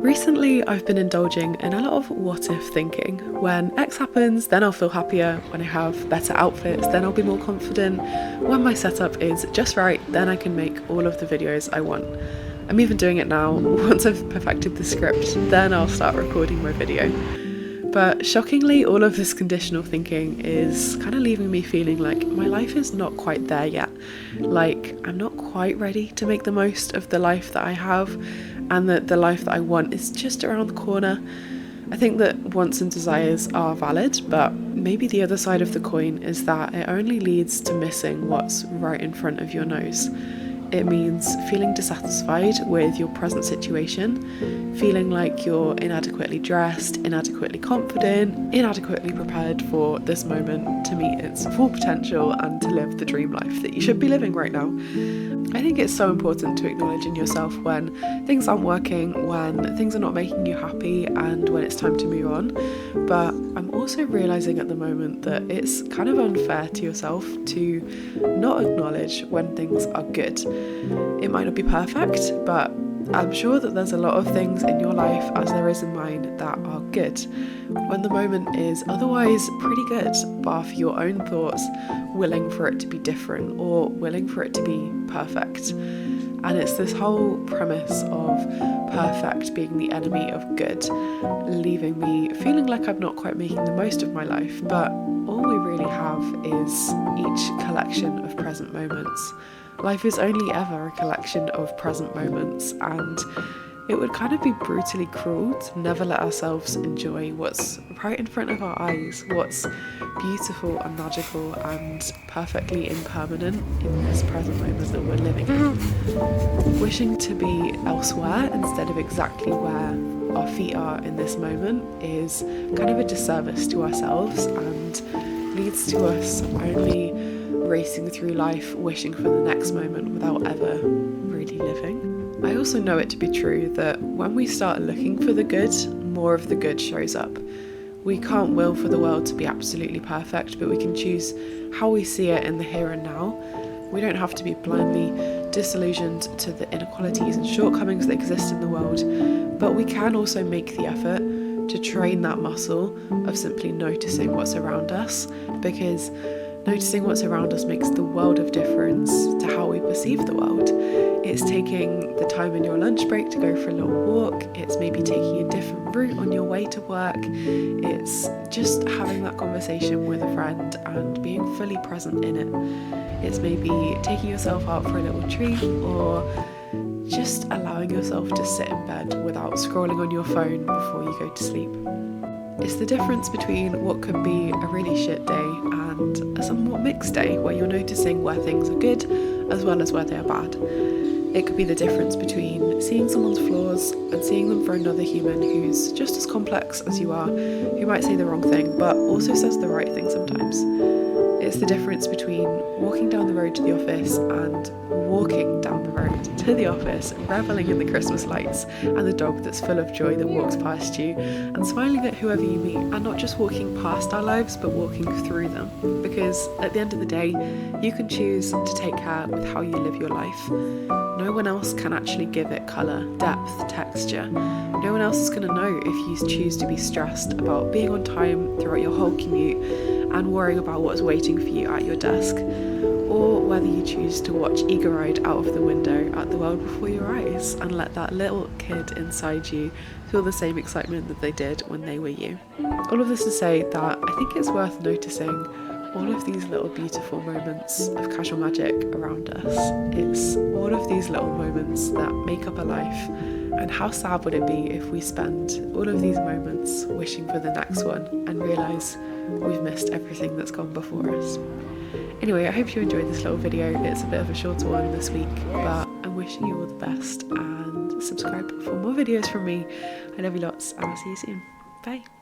Recently, I've been indulging in a lot of what-if thinking. When X happens, then I'll feel happier. When I have better outfits, then I'll be more confident. When my setup is just right, then I can make all of the videos I want. I'm even doing it now. Once I've perfected the script, then I'll start recording my video. But shockingly, all of this conditional thinking is kind of leaving me feeling like my life is not quite there yet. Like, I'm not quite ready to make the most of the life that I have, and that the life that I want is just around the corner. I think that wants and desires are valid, but maybe the other side of the coin is that it only leads to missing what's right in front of your nose. It means feeling dissatisfied with your present situation, feeling like you're inadequately dressed, inadequately confident, inadequately prepared for this moment to meet its full potential and to live the dream life that you should be living right now. I think it's so important to acknowledge in yourself when things aren't working, when things are not making you happy, and when it's time to move on. But I'm also realising at the moment that it's kind of unfair to yourself to not acknowledge when things are good. It might not be perfect, but I'm sure that there's a lot of things in your life, as there is in mine, that are good. When the moment is otherwise pretty good, bar for your own thoughts, willing for it to be different or willing for it to be perfect. And it's this whole premise of perfect being the enemy of good, leaving me feeling like I'm not quite making the most of my life, but all we really have is each collection of present moments. Life is only ever a collection of present moments, and it would kind of be brutally cruel to never let ourselves enjoy what's right in front of our eyes, what's beautiful and magical and perfectly impermanent in this present moment that we're living in. Wishing to be elsewhere instead of exactly where our feet are in this moment is kind of a disservice to ourselves and leads to us only racing through life wishing for the next moment without ever really living. I also know it to be true that when we start looking for the good, more of the good shows up. We can't will for the world to be absolutely perfect, but we can choose how we see it in the here and now. We don't have to be blindly disillusioned to the inequalities and shortcomings that exist in the world, but we can also make the effort to train that muscle of simply noticing what's around us, because noticing what's around us makes the world of difference to how we perceive the world. It's taking the time in your lunch break to go for a little walk. It's maybe taking a different route on your way to work. It's just having that conversation with a friend and being fully present in it. It's maybe taking yourself out for a little treat, or just allowing yourself to sit in bed without scrolling on your phone before you go to sleep. It's the difference between what could be a really shit day and a somewhat mixed day where you're noticing where things are good as well as where they are bad. It could be the difference between seeing someone's flaws and seeing them for another human who's just as complex as you are, who might say the wrong thing but also says the right thing sometimes. It's the difference between walking down the road to the office and walking down the road to the office, reveling in the Christmas lights and the dog that's full of joy that walks past you, and smiling at whoever you meet, and not just walking past our lives but walking through them. Because at the end of the day, you can choose to take care with how you live your life. No one else can actually give it colour, depth, texture. No one else is going to know if you choose to be stressed about being on time throughout your whole commute and worrying about what's waiting for you at your desk, or whether you choose to watch eager-eyed out of the window at the world before your eyes and let that little kid inside you feel the same excitement that they did when they were you. All of this to say that I think it's worth noticing all of these little beautiful moments of casual magic around us. It's all of these little moments that make up a life, and how sad would it be if we spend all of these moments wishing for the next one and realise we've missed everything that's gone before us. Anyway, I hope you enjoyed this little video. It's a bit of a shorter one this week, but I'm wishing you all the best, and subscribe for more videos from me. I love you lots, and I'll see you soon. Bye.